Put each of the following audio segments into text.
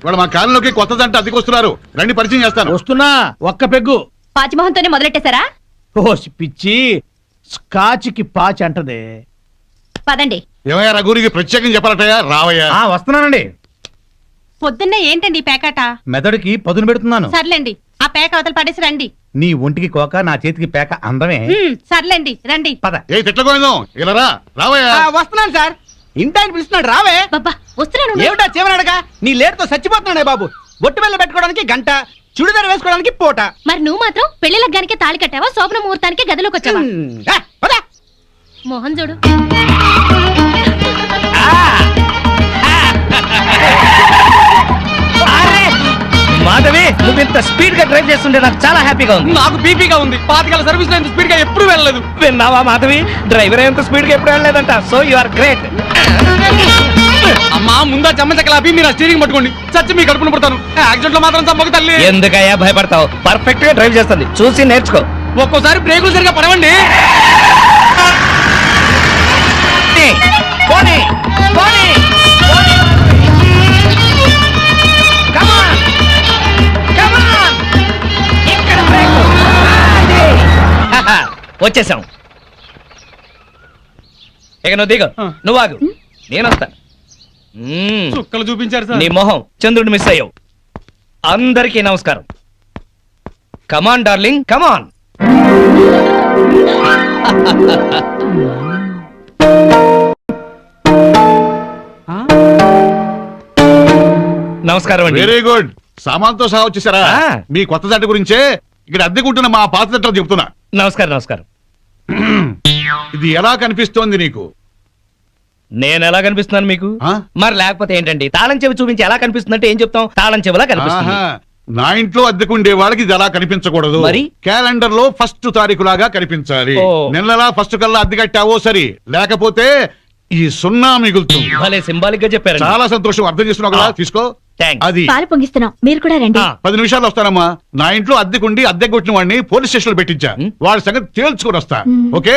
ఇవాళ మా కాలంలోకి కొత్త జంట అద్దెకొస్తున్నారు, రండి పరిచయం చేస్తాను. వస్తున్నా, ఒక్క పెగ్గు. పాచిమోహన్తోనే మొదలెట్టేశారా? ఓసి పిచ్చి, స్కాచ్కి పాచి అంటదే. పదండి. ఏమయ్యా రఘురికి ప్రత్యేకం చెప్పాలటయ్యా? రావయ్యా. వస్తున్నానండి. పొద్దున్నే ఏంటండి పేకాట? మెదడుకి పదును పెడుతున్నాను. సర్లేండి, ఆ పేక అవతల పడేసి రండి. నీ ఒంటికి కోక, నా చేతికి పేక అందమే. సర్లేండి రండి. పద. ఏ తిట్లకోయిందో ఇలా రా. రావయ్యా. వస్తున్నాను సార్. ఇంటాయన పిలుస్తున్నాడు, రావే. బాబా వస్తున్నాను. ఏమిటా చివరనడగా? నీ లేటుతో చచ్చిపోతున్నాడే బాబు. బొట్టు బిళ్ళ పెట్టుకోవడానికి గంట, చుడిదారు వేసుకోవడానికి పూట. మరి నువ్వు మాత్రం పెళ్లి లగ్గానికి తాళి కట్టావా, శోభన ముహూర్తానికి గదిలోకి వచ్చావా? మోహన్ చూడు. మాధవి, నువ్వు ఇంత స్పీడ్ గా డ్రైవ్ చేస్తుంటే నాకు చాలా హ్యాపీగా ఉంది. నాకు బీపీగా ఉంది. పాతికల సర్వీస్ లో ఇంత స్పీడ్ గా ఎప్పుడు వెళ్ళలేదు. విన్నావా మాధవి, డ్రైవర్ ఎంత స్పీడ్ గా ఎప్పుడు వెళ్ళలేదంట. So you are great. అమ్మా ముందా చెమ్మచక్కలాపి మీరు స్టీరింగ్ పట్టుకోండి. చచ్చి మీ కడుపును పుడతాను. యాక్సిడెంట్ లో మాత్రం చంపక తల్లి. ఎందుకయ్యా భయపడతావు? పర్ఫెక్ట్ గా డ్రైవ్ చేస్తుంది, చూసి నేర్చుకో. ఒక్కోసారి బ్రేకులు సరిగా పడవండి. పోనీ, పోనీ, పోనీ. Come on, come on. ఇక్కడ బ్రేకు. వచ్చేసాం. ఇక నువ్వు దిగు, నువ్వు ఆగు, నేను వస్తా. చుక్కలు చూపించారు సార్. నీ మొహం చంద్రుడు మిస్ అయ్యావు. అందరికీ నమస్కారం. కమాన్ డార్లింగ్, కమాన్. నమస్కారం అండి. Very good. సామాన్తో సహా వచ్చేసారా? మీ కొత్త జంట గురించే ఇక్కడ అద్దెకుంటున్న మా పాత జంటలు చెప్తున్నా. నమస్కారం. నమస్కారం. ఇది ఎలా కనిపిస్తోంది నీకు? నేను ఎలా కనిపిస్తున్నాను మీకు? ఆ? మరి లేకపోతే ఏంటండి, తాళం చెవి చూపించి ఎలా కనిపిస్తుందంటే ఏం చెప్తాం? తాళం చెవిలా కనిపిస్తుంది. ఆహా. నా ఇంట్లో అద్దెకుండే వాళ్ళకి ఇది ఎలా కనిపించకూడదు. మరి? క్యాలెండర్ లో ఫస్ట్ తారీఖు లాగా కనిపించాలి. ఓ. నెలలా ఫస్ట్ కల్లా అద్దె కట్టావో సరి, లేకపోతే ఈ సున్నా మిగులుతుంది. భలే సింబాలిక్ గా చెప్పారు. చాలా సంతోషం, అర్థం చేస్తున్నావు కదా. తీసుకో. థాంక్స్. అది పాలు పొంగిస్తున్నాం, మీరు కూడా రండి. 10 నిమిషాలు వస్తానమ్మా. నా ఇంట్లో అద్దెకుండి అద్దె కొట్టిన వాడిని పోలీస్ స్టేషన్ లో పెట్టించా. వాడి సంగతి తేల్చుకుని వస్తా. ఓకే.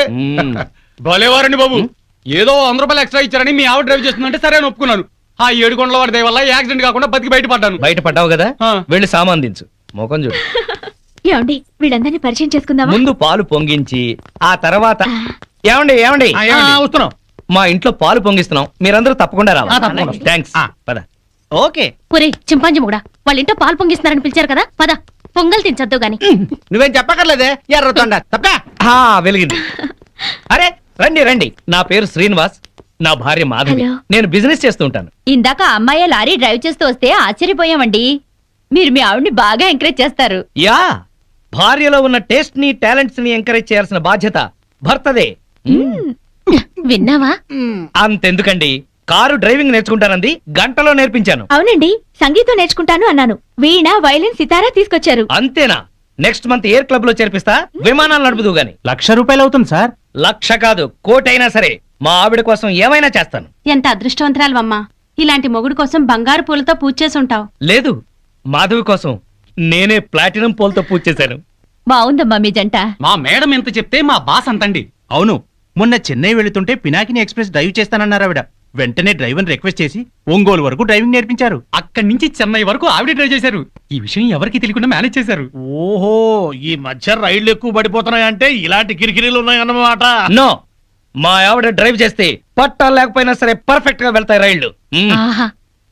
భలేవారండి బాబు. ఏదో 100 రూపాయలు ఎక్స్ట్రా ఇచ్చారని మీ ఆవిడ డ్రైవ్ చేస్తుందంటే సరే అని ఒప్పుకున్నాను. ఆ 7 కొండల వాడి దయ వల్ల యాక్సిడెంట్ కాకుండా బతికి బయటపడ్డాను. బయటపడ్డావు కదా, వెళ్ళి సామాన్ దించు. మొఖం చూడు. ఏమండి, వీళ్ళందరినీ పరిచయం చేసుకుందామా? ముందు పాలు పొంగించి ఆ తర్వాత ఏమండి ఏమండి వస్తున్నాం. మా ఇంట్లో పాలు పొంగిస్తున్నాం, మీరందరూ తప్పకుండా రావాలి. థాంక్స్. పద. ఓకే. పురే చింపాంజీ కూడా వాళ్ళ ఇంట్లో పాలు పొంగిస్తున్నారని పిలిచారు కదా, పద పొంగల్ తినచద్దు గాని. నువ్వేం చెప్పక్కర్లేదే, ఎర్రతొండ తప్ప. వెలిగింది. అరే రండి రండి, నా పేరు శ్రీనివాస్, నా భార్య మాధవి. హలో. నేను బిజినెస్ చేస్తూ ఉంటాను. ఇందాక అమ్మాయి లారీ డ్రైవ్ చేస్తూ వస్తే ఆశ్చర్యపోయామండి. మీరు మీ ఆవిడ్ని బాగా ఎంకరేజ్ చేస్తారు. యా, భార్యలో ఉన్న టేస్ట్ ని టాలెంట్స్ ని ఎంకరేజ్ చేయాల్సిన బాధ్యత భర్తదే. విన్నావా? అంతెందుకండి, కారు డ్రైవింగ్ నేర్చుకుంటానంది, గంటలో నేర్పించాను. అవునండి, సంగీతం నేర్చుకుంటాను అన్నాను. వీణ, వైలిన్, సితారా తీసుకొచ్చారు. అంతేనా? నెక్స్ట్ మంత్ ఎయిర్ క్లబ్ లో చేర్పిస్తా, విమానాలు నడుపుదు గాని. ₹1,00,000 అవుతుంది సార్. 1,00,000 కాదు, 1,00,000 అయినా సరే మా ఆవిడ కోసం ఏమైనా చేస్తాను. ఎంత అదృష్టవంతరాలవమ్మా, ఇలాంటి మొగుడు కోసం బంగారు పూలతో పూజ చేసి ఉంటావు. లేదు, మాధవి కోసం నేనే ప్లాటినం పూలతో పూజ చేశాను. బాగుందమ్మా మీ జంట. మా మేడం ఎంత చెప్తే మా బాస్ అంతండి. అవును, మొన్న చెన్నై వెళుతుంటే పినాకిని ఎక్స్ప్రెస్ డ్రైవ్ చేస్తానన్నారు ఆవిడ. వెంటనే డ్రైవర్ రిక్వెస్ట్ చేసి ఒంగోలు వరకు డ్రైవింగ్ నేర్పించారు. అక్కడి నుంచి చెన్నై వరకు ఆవిడ డ్రైవ్ చేశారు. ఈ విషయం ఎవరికి తెలియకుండా మేనేజ్ చేశారు. ఓహో, ఈ మధ్య రైళ్లు ఎక్కువ పడిపోతున్నాయంటే ఇలాంటి కిరికిరీలు ఉన్నాయన్నమాట. నో, మా ఆవిడ డ్రైవ్ చేస్తే పట్టాలు లేకపోయినా సరే పర్ఫెక్ట్ గా వెళ్తాయి రైళ్లు. ఆహా,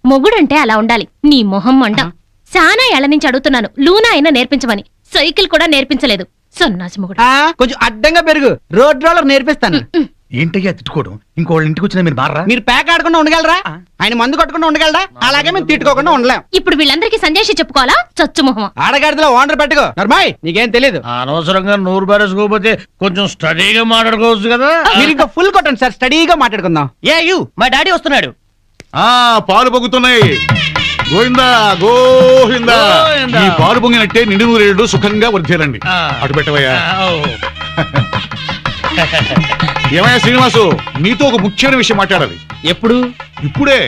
మొగుడంటే అలా ఉండాలి. నీ మొహం మంట. చాలా ఏళ్ల నుంచి అడుగుతున్నాను, లూనా అయినా నేర్పించమని. సైకిల్ కూడా నేర్పించలేదు, సన్నాసి మొగుడు. కొంచెం అడ్డంగా పెరుగు, రోడ్ రోలర్ నేర్పిస్తాను. ఏంటయ్యా తిట్టుకోవడం? ఇంకోళ్ళ ఇంటికి వచ్చినా మీరు మారా? మీరు ప్యాక్ ఆడకుండా ఉండగలరా? ఆయన మందు కొట్టకుండా ఉండగలరా? అలాగే మేము తిట్టుకోకుండా ఉండలేం. ఇప్పుడు వీళ్ళందరికీ సందేశం చెప్పుకోవాలా? చచ్చు మొహం. ఆడగాడిలో ఓనర్ పెట్టుకో. నర్మాయ్, నీకేం తెలీదు. అనవసరంగా నూరు బారేసుకోకపోతే కొంచెం స్టడీగా మాట్లాడుకోవచ్చు కదా. మీరు ఇంకా ఫుల్ కొట్టండి సార్, స్టడీగా మాట్లాడుకుందాం. మా డాడీ వస్తున్నాడు. పాలు పొంగుతున్నాయి. గోవిందా గోవిందా. ఈ పాలు పొంగినట్టే నిండు నూరేళ్లు సుఖంగా వర్ధేలండి. అటు పెట్టవయ్యా. ఏమయ్యా శ్రీనివాసు, నీతో ఒక ముఖ్యమైన విషయం మాట్లాడాలి. ఎప్పుడు? ఇప్పుడే.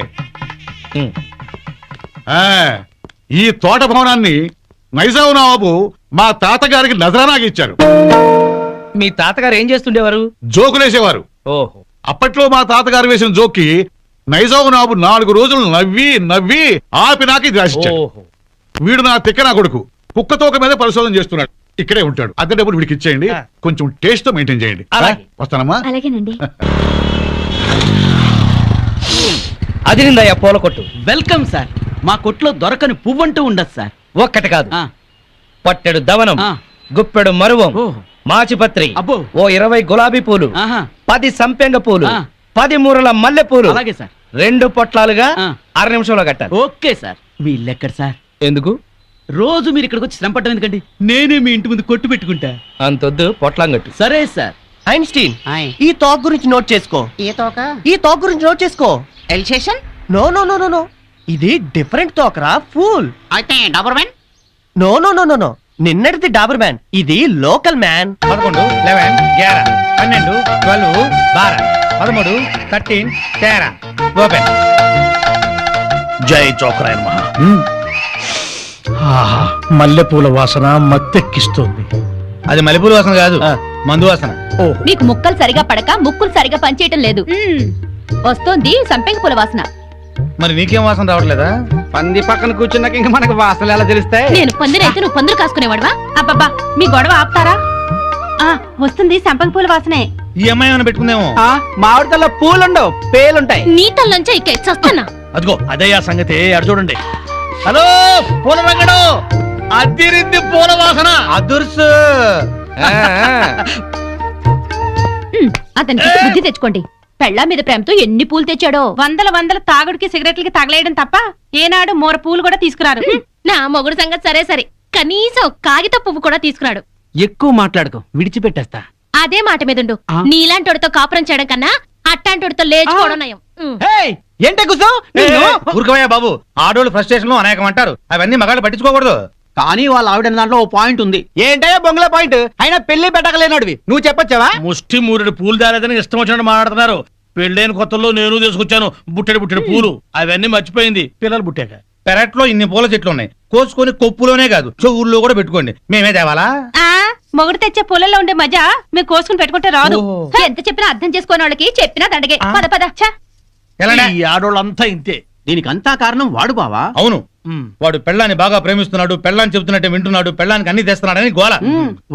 ఈ తోట భవనాన్ని నైజాం నవాబు మా తాతగారికి నజరానాకి ఇచ్చారు. మీ తాతగారు ఏం చేస్తుండేవారు? జోకులేసేవారు. ఓహో. అప్పట్లో మా తాతగారు వేసిన జోక్కి నైజాం నాబు 4 రోజులు నవ్వి నవ్వి ఆ పినాకి రాసిచ్చాడు. ఓహో. వీడు నా తిక్క నా కొడుకు కుక్కతోక మీద పరిశోధన చేస్తున్నాడు. ఇక్కడే ఉంటాడు. అద్దె డబ్బులు వీడికి ఇచ్చేయండి. కొంచెం టేస్ట్ తో మెయింటైన్ చేయండి. అలాగే. వస్తానమ్మా. అలాగేనండి. అదిరిందయ్యా పూల కొట్టు. Welcome sir. మా కొట్లో దొరకని పువ్వంటూ ఉండదు సార్. ఒక్కటి కాదు, ఆ, పట్టెడు దవనం, ఆ. గుప్పెడు మరువం, ఓ. మాచిపత్రి, అబ్బో. ఓ 20 గులాబీ పూలు, ఆహా. 10 సంపెంగ పూలు, ఆ. 10 మూరల మల్లె పూలు, అలాగే సార్. 2 పొట్లాలుగా ఆ. 6 నిమిషంలో కట్టాలి. Okay sir. మీ ఇల్లు ఎక్కడ సార్? ఎందుకు? రోజు మీరు ఇక్కడికి వచ్చి శ్రమ పట్టడం ఎందుకండి? నేనే మీ ఇంటి ముందు కొట్టు పెట్టుకుంటా. అంతొద్దు, పొట్లాంగట్టు. సరే సార్. ఐన్స్టీన్, ఆయ్. ఈ తోక్ గురించి నోట్ చేసుకో. ఈ తోక్ గురించి నోట్ చేసుకో. Alsatian no no no no no, ఇది డిఫరెంట్ తోకరా, ఫూల్. అయితే Doberman. No no no no no, నిన్నటిది డాబర్ మ్యాన్, ఇది లోకల్ మ్యాన్. 11, 11, 11, 12, 12, 12, 13, 13, 13. ఓపెన్. జై చోకరాయన మహా. మల్లెపూల వాసన మత్తెక్కిస్తుంది. అది మల్లెపూల వాసన కాదు, మందు వాసన. మీకు ముక్కలు సరిగా పడక ముక్కులు సరిగా పనిచేయటం లేదు. వస్తోంది సంపెంగ పూల వాసన. మరి నీకేం వాసన రావట్లేదా? పంది పక్కన కూర్చున్నాక ఇంకా మనకు వాసనలు ఎలా తెలుస్తాయి? నేను పందిరైతే నువ్వు పందులు కాసుకునేవాడవా? అబ్బబ్బా, మీ గొడవ ఆపుతారా? వస్తుంది సంపంగి పూల వాసనే. ఈ అమ్మాయి ఏమైనా పెట్టుకుందేమో. మామిడికల్లో పూలుండవు, పేలుంటాయి. నీ తల్లంచా ఇక్క చస్తానా? అదిగో అదయ్యా సంగతి. అడు చూడండి. హలో పూల రంగడు, అదిరింది పూల వాసన. అదుర్సు. అతనికి బుద్ధి తెచ్చుకోండి. పెళ్ళా మీద ప్రేమతో ఎన్ని పూలు తెచ్చాడో. వందల తాగుడికి సిగరెట్లకి తగలేయడం తప్ప ఏనాడు మోర పూలు కూడా తీసుకురారు. నా మొగుడు సంగతి సరే సరే, కనీసం కాగిత పువ్వు కూడా తీసుకురాడు. ఎక్కువ మాట్లాడుకో, విడిచిపెట్టేస్తా. అదే మాట మీదుండు. ఆ? నీలాంటోడితో కాపురం చేయడం కన్నా అట్టాంటోడితో లేచుకోవడం నయం. ఏంటే కూర్చో. ఊరుకోవయ్యా బాబు, ఆడోళ్ళు ఫ్రస్ట్రేషన్ అనేకం అంటారు. అవన్నీ మగాళ్ళు పట్టించుకోకూడదు. కానీ వాళ్ళ ఆవిడ దాంట్లో ఓ పాయింట్ ఉంది. ఏంటయ్యా బొంగుల పాయింట్? అయినా పెళ్లి పెట్టకలేనోడివి నువ్వు చెప్పొచ్చావా? ముష్టి మూరెడు పూలు దారేదని ఇష్టం వచ్చినట్టు మాట్లాడుతున్నారు. పెళ్ళైన కొత్తలో నేను తీసుకొచ్చాను బుట్టెడు పూలు. అవన్నీ మర్చిపోయింది పిల్లలు పుట్టాక. పెరట్లో ఇన్ని పూల చెట్లు ఉన్నాయి, కోసుకొని కొప్పులోనే కాదు చెవుల్లో కూడా పెట్టుకోండి. మేమే తేవాలా? మొగుడు తెచ్చే పూలలో ఉండే మజా మీరు కోసుకుని పెట్టుకుంటే రాదు. ఎంత చెప్పినా అర్థం చేసుకోని వాళ్ళకి చెప్పినా దండగే. పద పద. ఎలాంటి? ఈ ఆడోళ్ళంతా ఇంతే. దీనికంతా కారణం వాడు బావా. అవును, వాడు పెళ్ళాన్ని బాగా ప్రేమిస్తున్నాడు, పెళ్ళాన్ని చెబుతున్నట్టే వింటున్నాడు, పెళ్ళానికి అన్ని తెస్తున్నాడని గోల.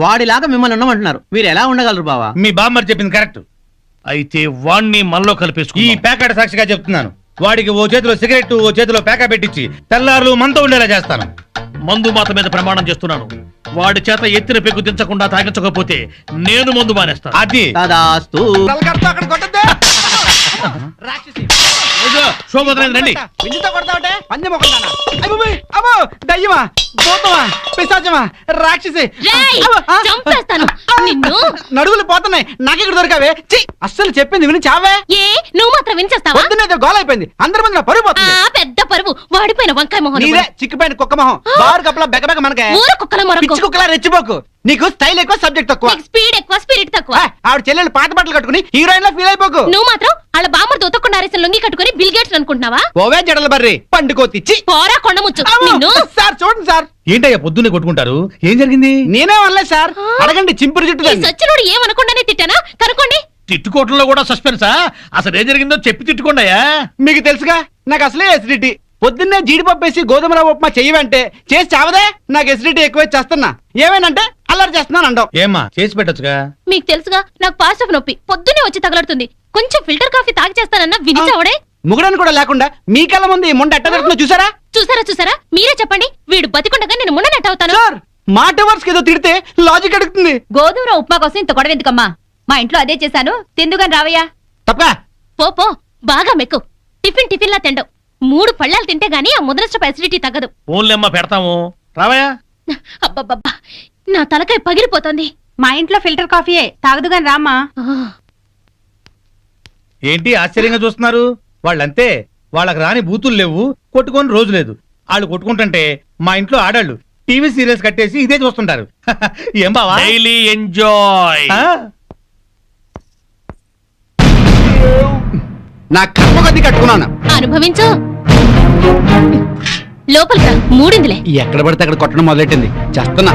వాడిలాగా మిమ్మల్ని ఉండమంటున్నారు. మీరు ఎలా ఉండగలరు బావా? మీ బామ్మర్ చెప్పింది కరెక్ట్. అయితే వాణ్ణి మనలో ఈ కలిపేసుకుని ప్యాకెట్ సాక్షిగా చెప్తున్నాను, వాడికి ఓ చేతిలో సిగరెట్ ఓ చేతిలో ప్యాకా పెట్టించి తెల్లారులు మనతో ఉండేలా చేస్తాను. మందు మాత మీద ప్రమాణం చేస్తున్నాను. వాడి చేత ఎత్తిన పెగ్గు దించకుండా తాగించకపోతే నేను మందు మానేస్తాను. అది తదాస్తు. అక్కడ కొట్టద్దే. శోభోదయం రండి. విందుతో కొడతావుటే పంది మొక్కలుదానా? అమ్మో, దయ్యమా, భూతమా, పిశాచమా, రాక్షసి. రేయ్, అబ్బో, ఆ, చంపేస్తాను నిన్ను. నడుగులు పోతున్నాయి, నాకెక్కడ దొరకావే? ఛీ, అస్సలు చెప్పింది విని చావే. ఏ నువ్వు మాత్రం వినిచేస్తావా? పొద్దునేదో గోల అయిపోయింది, అందరి ముందు నా పరుగు ఆ పోతుంది. పెద్ద పరువు వాడిపోయిన వంకాయ మొహం. నీదే చిక్కుపోయిన కుక్క మొహం, బారు కప్పలా బెగబెగ మనకే. ఊర కుక్కల మొరకు. పిచ్చి కుక్కలా రెచ్చిపోకు. నీకు స్టైల్ ఎక్కువ, సబ్జెక్ట్ తక్కువ. స్పీడ్ ఎక్కువ స్పిరిట్ తక్కువ. ఆవిడ చెల్లెలు పాత బట్టలు కట్టుకుని హీరోయిన్ లా ఫీల్ అయిపోకు. నువ్వు మాత్రం వాళ్ళ బామ్మర్ దొతకుండా అరేసిన లొంగి కట్టుకుని బిల్ గేట్స్ అనుకుంటున్నావా? ఓవే జడల బర్రి పండుకోతిచ్చి. పోరా కొండముచ్చు నిన్ను. సార్ చూడండి సార్. ఏంటయ్యా పొద్దున్నే కొట్టుకుంటారు? ఏం జరిగింది? నేనే అనలేదు సార్, అడగండి చింపురు జుట్టు ఈ దాన్ని. సచ్చినోడు ఏమనకుండానే తిట్టానా? కనుకోండి. తిట్టుకోవటంలో కూడా సస్పెన్సా? అసలు ఏం జరిగిందో చెప్పి తిట్టుకోండియా. మీకు తెలుసుగా నాకు అసలే ఎసిడిటీ. పొద్దున్నే జీడిపప్పు వేసి గోధుమ రవ్వ ఉప్మా చెయ్యవంటే చేసి చావదే. నాకు ఎసిడిటీ ఎక్కువ చేస్తున్నా, ఏమేనంటే అల్లరి చేస్తున్నాను అంటావు. ఏమ్మా చేసి పెట్టొచ్చుగా. మీకు తెలుసుగా నాకు పాస్ ఆఫ్ నొప్పి పొద్దునే వచ్చి తగలడుతుంది. కొంచెం ఫిల్టర్ కాఫీ తాగి చేస్తానన్నా వినిచావడే. ముగుడని కూడా లేకుండా మీ కళ్ళ ముందు ఈ ముండ ఎట్ట జరుగుతుందో చూసారా? చూసారా మీరే చెప్పండి. వీడు బతికుండగా నేను మున్న నెట్ అవుతాను. సార్ మాట వర్స్ ఏదో తిడితే లాజిక్ అడుగుతుంది. గోధుమ ఉప్మా కోసం ఇంత గొడవ ఎందుకమ్మా? మా ఇంట్లో అదే చేశాను, తిందుగాని రావయ్యా. తప్ప పో బాగా మెక్కు. టిఫిన్ లా తిండవు. 3 పళ్ళాలు తింటే గానీ ఆ ముద్రస్ట ఫెసిలిటీ తగ్గదు. ఫోన్లేమ్మా పెడతాము, రావయా. అబ్బబ్బబ్బా నా తలకాయ పగిలిపోతుంది. మా ఇంట్లో ఫిల్టర్ కాఫీయే, తాగదుగాని రామ్మా. ఏంటి ఆశ్చర్యంగా చూస్తున్నారు? వాళ్ళంతే, వాళ్ళకి రాని బూతులు లేవు, కొట్టుకొని రోజు లేదు. వాళ్ళు కొట్టుకుంటుంటే మా ఇంట్లో ఆడాళ్ళు టీవీ సీరియల్స్ కట్టేసి ఇదే చూస్తుంటారు. ఏం బావా? Daily enjoy. నా కర్మ కొద్ది కట్టుకున్నాను. అనుభవించు. లోపలికి రా, మూడిందిలే. ఎక్కడ పడితే అక్కడ కొట్టడం మొదలెట్టింది, చేస్తున్నా.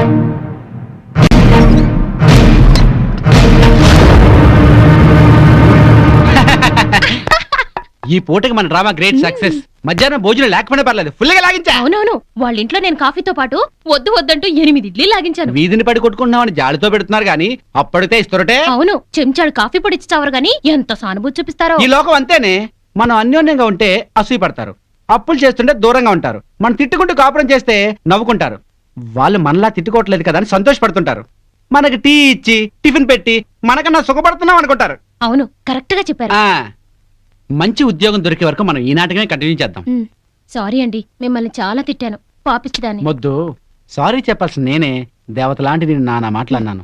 ఈ పూటకి మన డ్రామా గ్రేట్ సక్సెస్. మధ్యాహ్నం భోజనం లేకపోయినా పర్లేదు, ఫుల్ గా లాగించా. అవునవును, వాళ్ళ ఇంట్లో నేను కాఫీతో పాటు వద్దు వద్దంటూ 8 ఇడ్లీ లాగించాను. వీధిని పడి కొట్టుకుంటున్నామని జాలితో పెడుతున్నారు గానీ అప్పడితే ఇస్తురటే. అవును, చెంచాడు కాఫీ పొడి ఇచ్చి చావరు గాని ఎంత సానుభూతి చూపిస్తారో. ఈ లోకం అంతేనే. మనం అన్యోన్యంగా ఉంటే అసూయ పడతారు, అప్పులు చేస్తుంటే దూరంగా ఉంటారు, మనం తిట్టుకుంటూ కాపురం చేస్తే నవ్వుకుంటారు. వాళ్ళు మనలా తిట్టుకోవట్లేదు కదా అని సంతోషపడుతుంటారు. మనకి టీ ఇచ్చి టిఫిన్ పెట్టి మనకన్నా సుఖపడుతున్నాం అనుకుంటారు. అవును, కరెక్ట్ గా చెప్పారు. ఆ మంచి ఉద్యోగం దొరికే వరకు మనం ఈ నాటకమే కంటిన్యూ చేద్దాం. సారీ అండి, మిమ్మల్ని చాలా తిట్టాను, పాపిచ్చిదాన్ని. మొద్దు సారీ చెప్పాల్సిన నేనే. దేవత లాంటి నేను నానా మాట్లాడినాను.